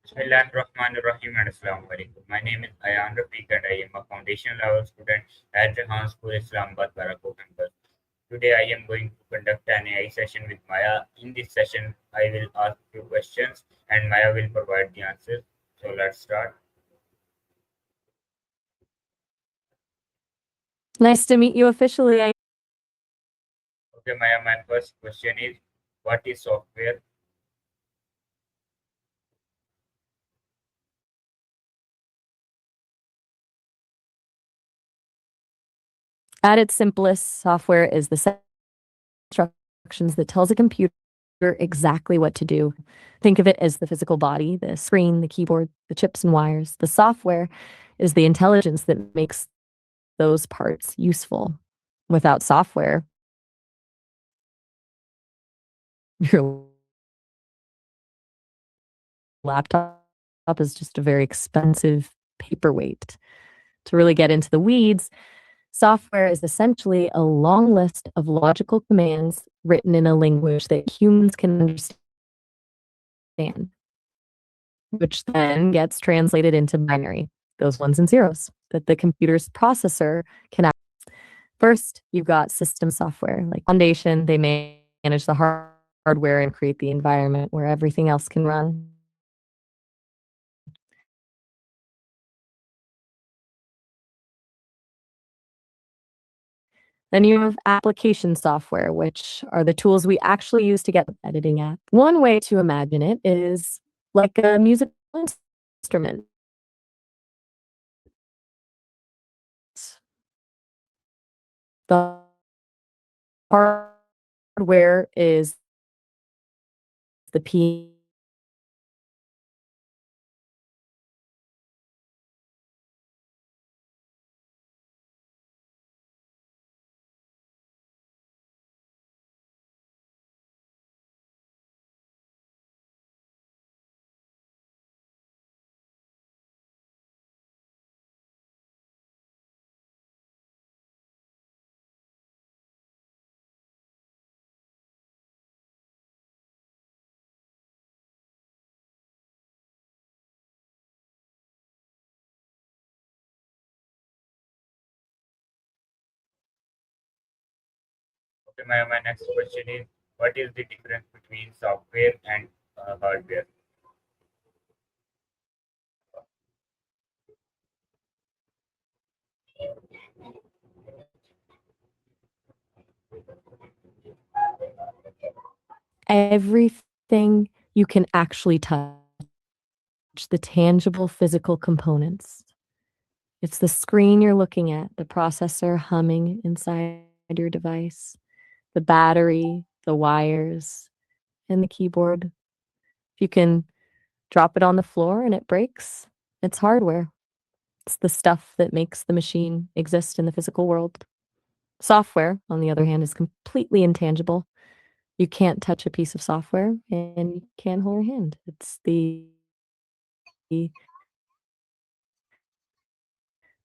Bismillahirrahmanirrahim and Assalamu alaikum. My name is Ayan Rafiq and I am a foundation level student at Jahan School Islamabad Barakah campus. Today I am going to conduct an AI session with Maya. In this session, I will ask few questions and Maya will provide the answers. So let's start. Nice to meet you officially. Okay, Maya, my first question is, what is software? At its simplest, software is the set of instructions that tells a computer exactly what to do. Think of it as the physical body, the screen, the keyboard, the chips and wires. The software is the intelligence that makes those parts useful. Without software, your laptop is just a very expensive paperweight. To really get into the weeds, software is essentially a long list of logical commands written in a language that humans can understand, which then gets translated into binary, those ones and zeros, that the computer's processor can act. First, you've got system software, like Foundation. They manage the hardware and create the environment where everything else can run. Then you have application software, which are the tools we actually use to get the editing app. One way to imagine it is like a musical instrument. The hardware is the piano. Okay, Maya, my next question is, what is the difference between software and hardware? Everything you can actually touch, the tangible physical components. It's the screen you're looking at, the processor humming inside your device, the battery, the wires, and the keyboard. If you can drop it on the floor and it breaks, it's hardware. It's the stuff that makes the machine exist in the physical world. Software, on the other hand, is completely intangible. You can't touch a piece of software and you can't hold your hand. It's the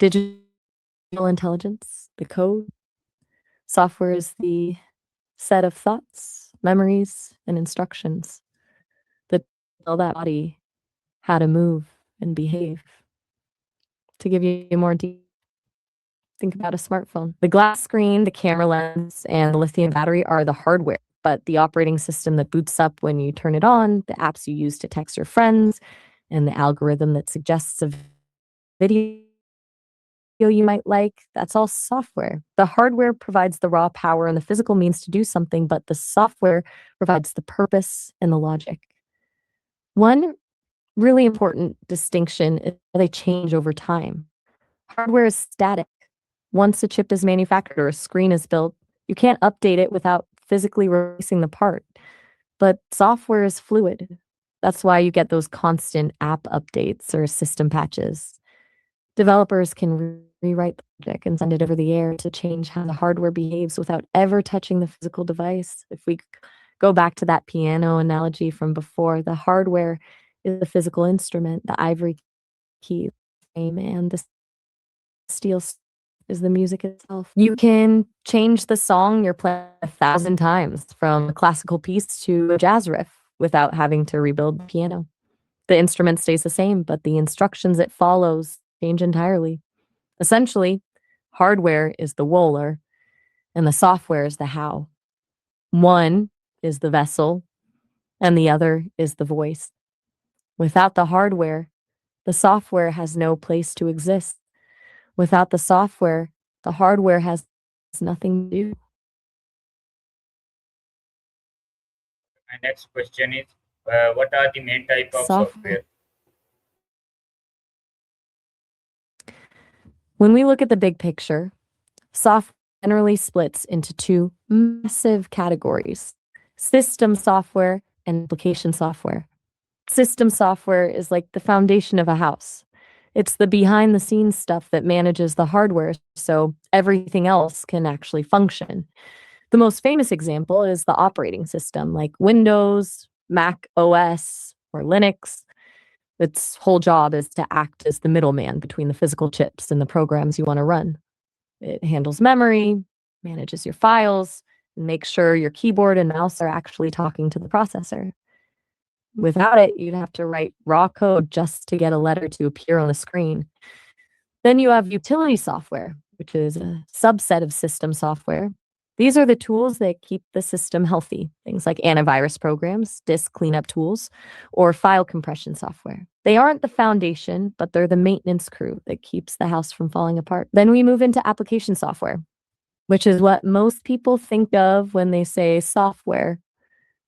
digital intelligence, the code. Software is the set of thoughts, memories, and instructions that tell that body how to move and behave. To give you more detail, think about a smartphone. The glass screen, the camera lens, and the lithium battery are the hardware, but the operating system that boots up when you turn it on, the apps you use to text your friends, and the algorithm that suggests a video you might like, that's all software. The hardware provides the raw power and the physical means to do something, but the software provides the purpose and the logic. One really important distinction is how they change over time. Hardware is static. Once a chip is manufactured or a screen is built, you can't update it without physically replacing the part. But software is fluid. That's why you get those constant app updates or system patches. Developers can rewrite the logic and send it over the air to change how the hardware behaves without ever touching the physical device. If we go back to that piano analogy from before, the hardware is the physical instrument, the ivory key, frame, and the steel is the music itself. You can change the song you're playing 1,000 times, from a classical piece to a jazz riff, without having to rebuild the piano. The instrument stays the same, but the instructions it follows change entirely. Essentially, hardware is the roller and the software is the how. One is the vessel and the other is the voice. Without the hardware, the software has no place to exist. Without the software, the hardware has nothing to do. My next question is, what are the main type of Software. software? When we look at the big picture, software generally splits into two massive categories: system software and application software. System software is like the foundation of a house. It's the behind the scenes stuff that manages the hardware so everything else can actually function. The most famous example is the operating system, like Windows, Mac OS, or Linux. Its whole job is to act as the middleman between the physical chips and the programs you want to run. It handles memory, manages your files, and makes sure your keyboard and mouse are actually talking to the processor. Without it, you'd have to write raw code just to get a letter to appear on the screen. Then you have utility software, which is a subset of system software. These are the tools that keep the system healthy, things like antivirus programs, disk cleanup tools, or file compression software. They aren't the foundation, but they're the maintenance crew that keeps the house from falling apart. Then we move into application software, which is what most people think of when they say software.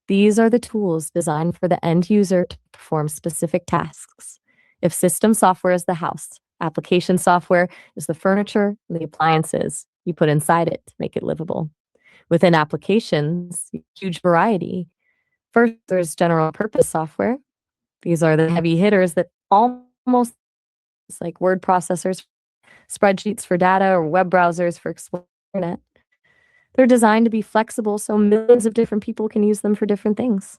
These are the tools designed for the end user to perform specific tasks. If system software is the house, application software is the furniture and the appliances you put inside it to make it livable. Within applications, huge variety. First, there's general purpose software. These are the heavy hitters that almost like word processors, spreadsheets for data, or web browsers for exploring the internet. They're designed to be flexible so millions of different people can use them for different things.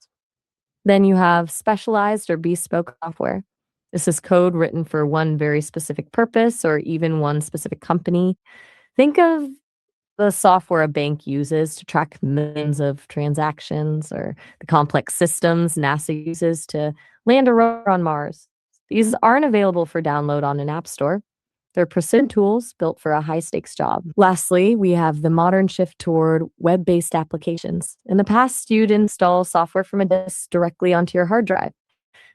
Then you have specialized or bespoke software. This is code written for one very specific purpose or even one specific company. Think of the software a bank uses to track millions of transactions, or the complex systems NASA uses to land a rover on Mars. These aren't available for download on an app store. They're precision tools built for a high stakes job. Lastly, we have the modern shift toward web based applications. In the past, you'd install software from a disk directly onto your hard drive.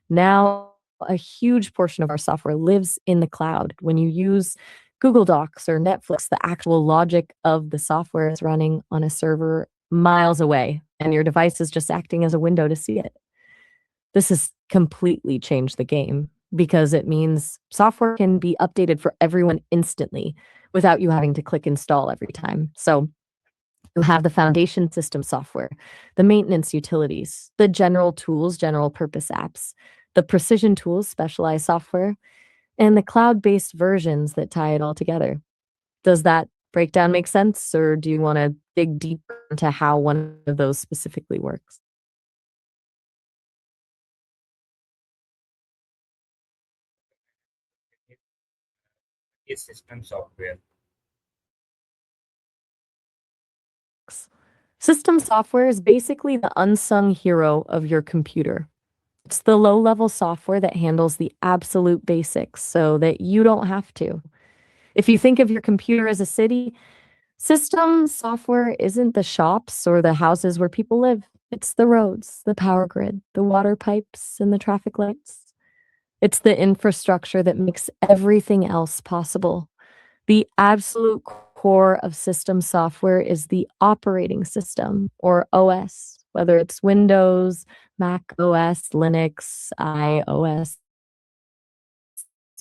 Now, a huge portion of our software lives in the cloud. When you use Google Docs or Netflix, the actual logic of the software is running on a server miles away, and your device is just acting as a window to see it. This has completely changed the game because it means software can be updated for everyone instantly without you having to click install every time. So you have the foundation system software, the maintenance utilities, the general tools, general purpose apps, the precision tools, specialized software, and the cloud-based versions that tie it all together. Does that breakdown make sense, or do you want to dig deeper into how one of those specifically works? Is system software? System software is basically the unsung hero of your computer. It's the low-level software that handles the absolute basics so that you don't have to. If you think of your computer as a city, system software isn't the shops or the houses where people live. It's the roads, the power grid, the water pipes, and the traffic lights. It's the infrastructure that makes everything else possible. The absolute core of system software is the operating system, or OS, whether it's Windows, Mac OS, Linux, iOS,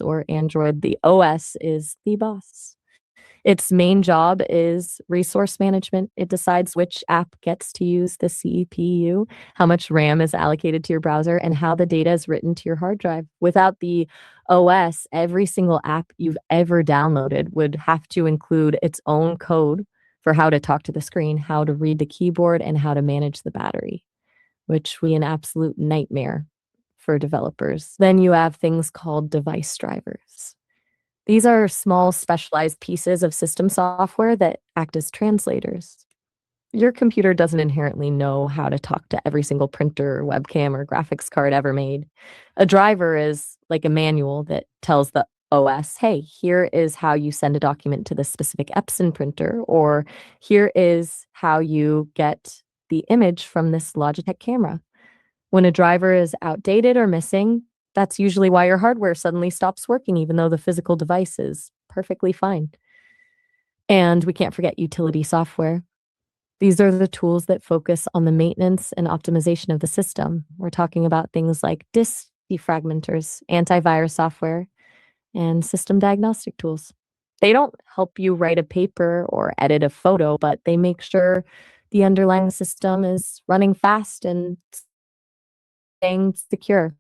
or Android. The OS is the boss. Its main job is resource management. It decides which app gets to use the CPU, how much RAM is allocated to your browser, and how the data is written to your hard drive. Without the OS, every single app you've ever downloaded would have to include its own code for how to talk to the screen, how to read the keyboard, and how to manage the battery, which would be an absolute nightmare for developers. Then you have things called device drivers. These are small specialized pieces of system software that act as translators. Your computer doesn't inherently know how to talk to every single printer, webcam, or graphics card ever made. A driver is like a manual that tells the OS, hey, here is how you send a document to this specific Epson printer, or here is how you get the image from this Logitech camera. When a driver is outdated or missing, that's usually why your hardware suddenly stops working, even though the physical device is perfectly fine. And we can't forget utility software. These are the tools that focus on the maintenance and optimization of the system. We're talking about things like disk defragmenters, antivirus software, and system diagnostic tools. They don't help you write a paper or edit a photo, but they make sure the underlying system is running fast and staying secure.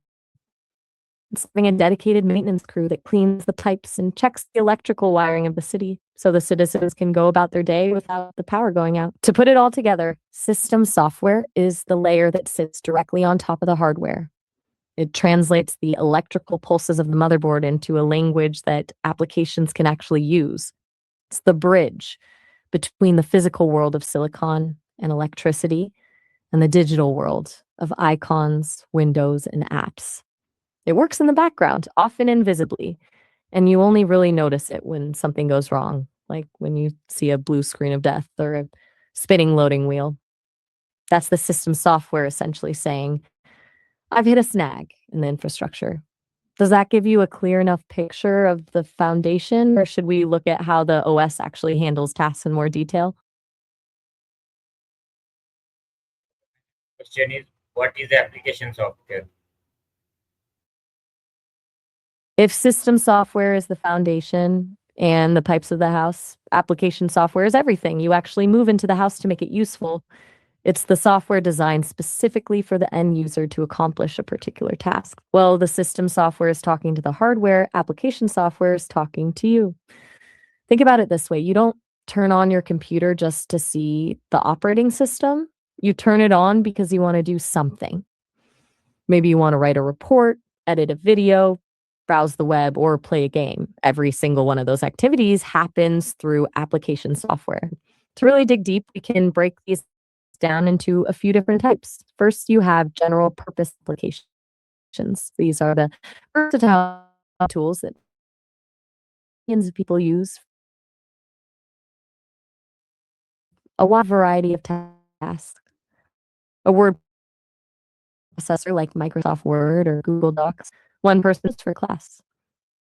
It's having a dedicated maintenance crew that cleans the pipes and checks the electrical wiring of the city so the citizens can go about their day without the power going out. To put it all together, system software is the layer that sits directly on top of the hardware. It translates the electrical pulses of the motherboard into a language that applications can actually use. It's the bridge between the physical world of silicon and electricity and the digital world of icons, windows, and apps. It works in the background, often invisibly, and you only really notice it when something goes wrong, like when you see a blue screen of death or a spinning loading wheel. That's the system software essentially saying, I've hit a snag in the infrastructure. Does that give you a clear enough picture of the foundation, or should we look at how the OS actually handles tasks in more detail? Question is, what is the application software? If system software is the foundation and the pipes of the house, application software is everything. You actually move into the house to make it useful. It's the software designed specifically for the end user to accomplish a particular task. Well, the system software is talking to the hardware, application software is talking to you. Think about it this way, you don't turn on your computer just to see the operating system. You turn it on because you want to do something. Maybe you want to write a report, edit a video, browse the web, or play a game. Every single one of those activities happens through application software. To really dig deep, we can break these down into a few different types. First, you have general purpose applications. These are the versatile tools that millions of people use a wide variety of tasks. A word processor like Microsoft Word or Google Docs, one person's for class,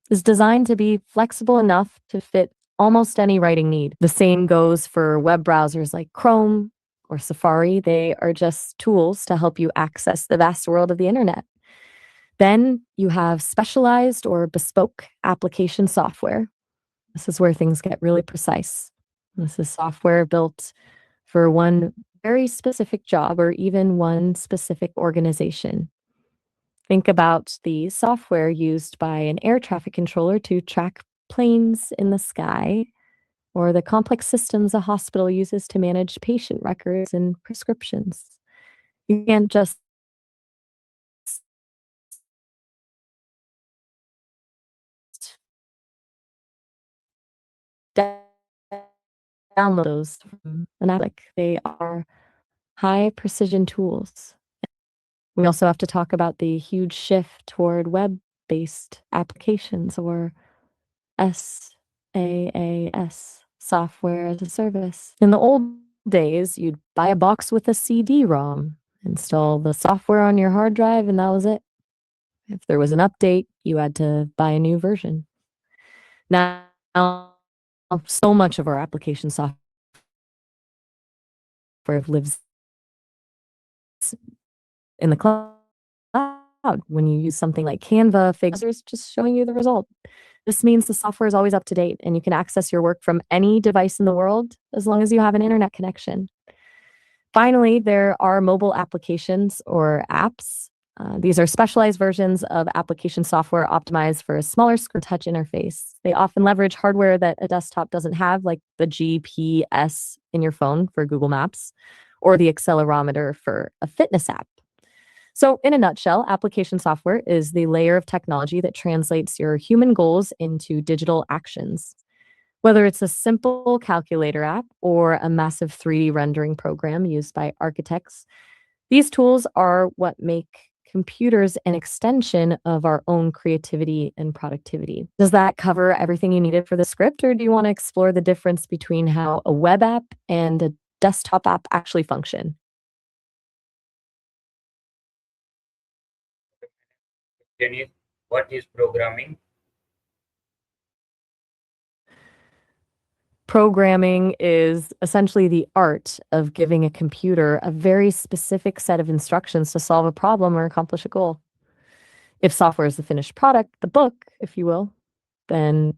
is designed to be flexible enough to fit almost any writing need. The same goes for web browsers like Chrome or Safari. They are just tools to help you access the vast world of the internet. Then you have specialized or bespoke application software. This is where things get really precise. This is software built for one very specific job or even one specific organization. Think about the software used by an air traffic controller to track planes in the sky, or the complex systems a hospital uses to manage patient records and prescriptions. You can't just da- download those from an app. Like, they are high precision tools. We also have to talk about the huge shift toward web-based applications, or SaaS, software as a service. In the old days, you'd buy a box with a CD-ROM, install the software on your hard drive, and that was it. If there was an update, you had to buy a new version. Now, so much of our application software lives in the cloud. When you use something like Canva, Figma, it's just showing you the result. This means the software is always up to date and you can access your work from any device in the world as long as you have an internet connection. Finally, there are mobile applications or apps. These are specialized versions of application software optimized for a smaller screen touch interface. They often leverage hardware that a desktop doesn't have, like the GPS in your phone for Google Maps or the accelerometer for a fitness app. So, in a nutshell, application software is the layer of technology that translates your human goals into digital actions. Whether it's a simple calculator app or a massive 3D rendering program used by architects, these tools are what make computers an extension of our own creativity and productivity. Does that cover everything you needed for the script, or do you want to explore the difference between how a web app and a desktop app actually function? Question is, what is programming? Programming is essentially the art of giving a computer a very specific set of instructions to solve a problem or accomplish a goal. If software is the finished product, the book, if you will, then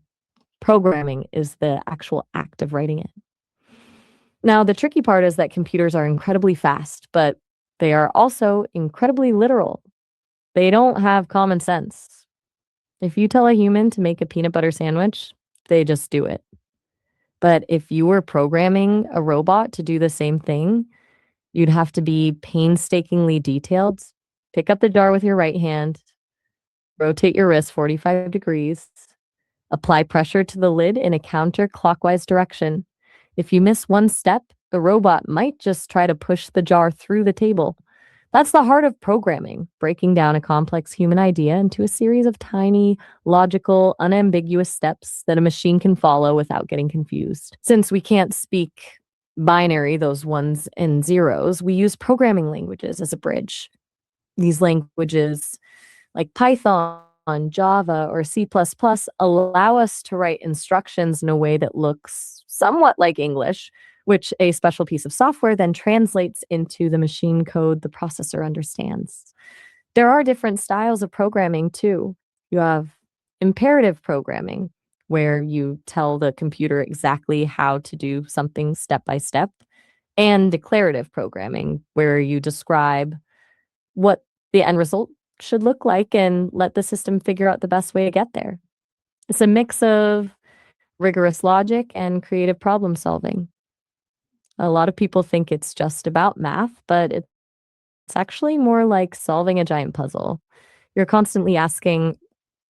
programming is the actual act of writing it. Now, the tricky part is that computers are incredibly fast, but they are also incredibly literal. They don't have common sense. If you tell a human to make a peanut butter sandwich, they just do it. But if you were programming a robot to do the same thing, you'd have to be painstakingly detailed. Pick up the jar with your right hand, rotate your wrist 45 degrees, apply pressure to the lid in a counterclockwise direction. If you miss one step, the robot might just try to push the jar through the table. That's the heart of programming, breaking down a complex human idea into a series of tiny, logical, unambiguous steps that a machine can follow without getting confused. Since we can't speak binary, those ones and zeros, we use programming languages as a bridge. These languages like Python, Java, or C++ allow us to write instructions in a way that looks somewhat like English, which a special piece of software then translates into the machine code the processor understands. There are different styles of programming too. You have imperative programming, where you tell the computer exactly how to do something step by step, and declarative programming, where you describe what the end result should look like and let the system figure out the best way to get there. It's a mix of rigorous logic and creative problem solving. A lot of people think it's just about math, but it's actually more like solving a giant puzzle. You're constantly asking,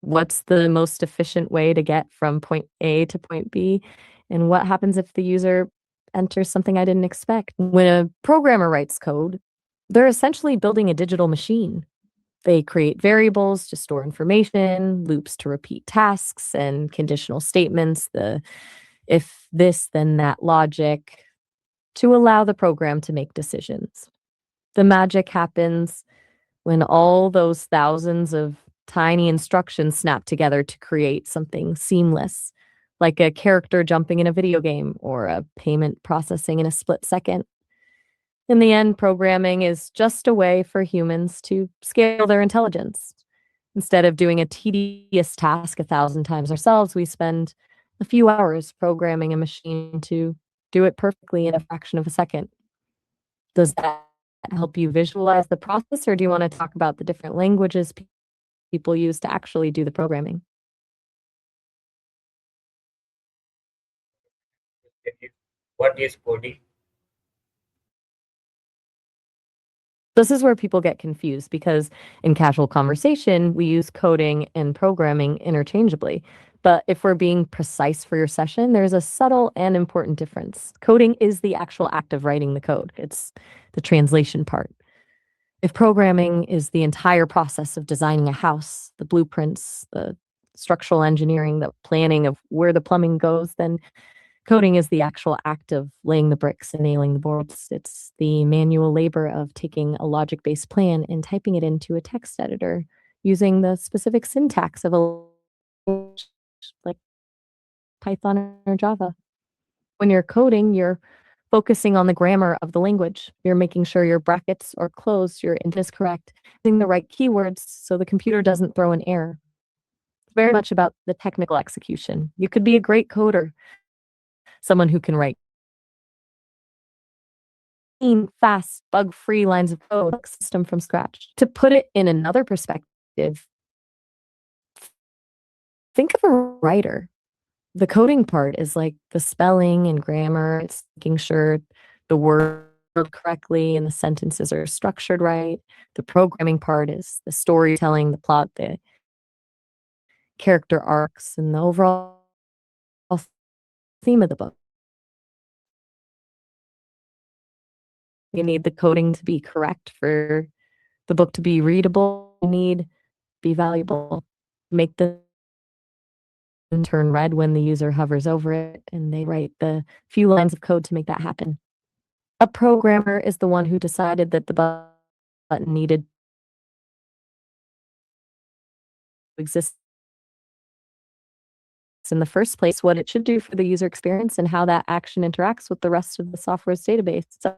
what's the most efficient way to get from point A to point B? And what happens if the user enters something I didn't expect? When a programmer writes code, they're essentially building a digital machine. They create variables to store information, loops to repeat tasks, and conditional statements, the if this, then that logic, to allow the program to make decisions. The magic happens when all those thousands of tiny instructions snap together to create something seamless, like a character jumping in a video game or a payment processing in a split second. In the end, programming is just a way for humans to scale their intelligence. Instead of doing a tedious task 1,000 times ourselves, we spend a few hours programming a machine to do it perfectly in a fraction of a second. Does that help you visualize the process, or do you want to talk about the different languages people use to actually do the programming? Question is, what is coding? This is where people get confused because in casual conversation, we use coding and programming interchangeably. But if we're being precise for your session, there's a subtle and important difference. Coding is the actual act of writing the code, it's the translation part. If programming is the entire process of designing a house, the blueprints, the structural engineering, the planning of where the plumbing goes, then coding is the actual act of laying the bricks and nailing the boards. It's the manual labor of taking a logic-based plan and typing it into a text editor using the specific syntax of a language like Python or Java. When you're coding, you're focusing on the grammar of the language. You're making sure your brackets are closed, your intent is correct, using the right keywords so the computer doesn't throw an error. It's very much about the technical execution. You could be a great coder, someone who can write clean, fast, bug-free lines of code system from scratch. To put it in another perspective, think of a writer. The coding part is like the spelling and grammar. It's making sure the word correctly and the sentences are structured right. The programming part is the storytelling, the plot, the character arcs, and the overall theme of the book. You need the coding to be correct for the book to be readable. You need be valuable. Make the turn red when the user hovers over it, and they write the few lines of code to make that happen. A programmer is the one who decided that the button needed to exist in the first place, what it should do for the user experience, and how that action interacts with the rest of the software's database. So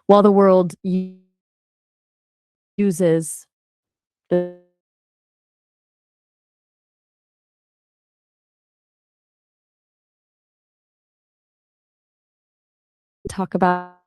while the world uses the talk about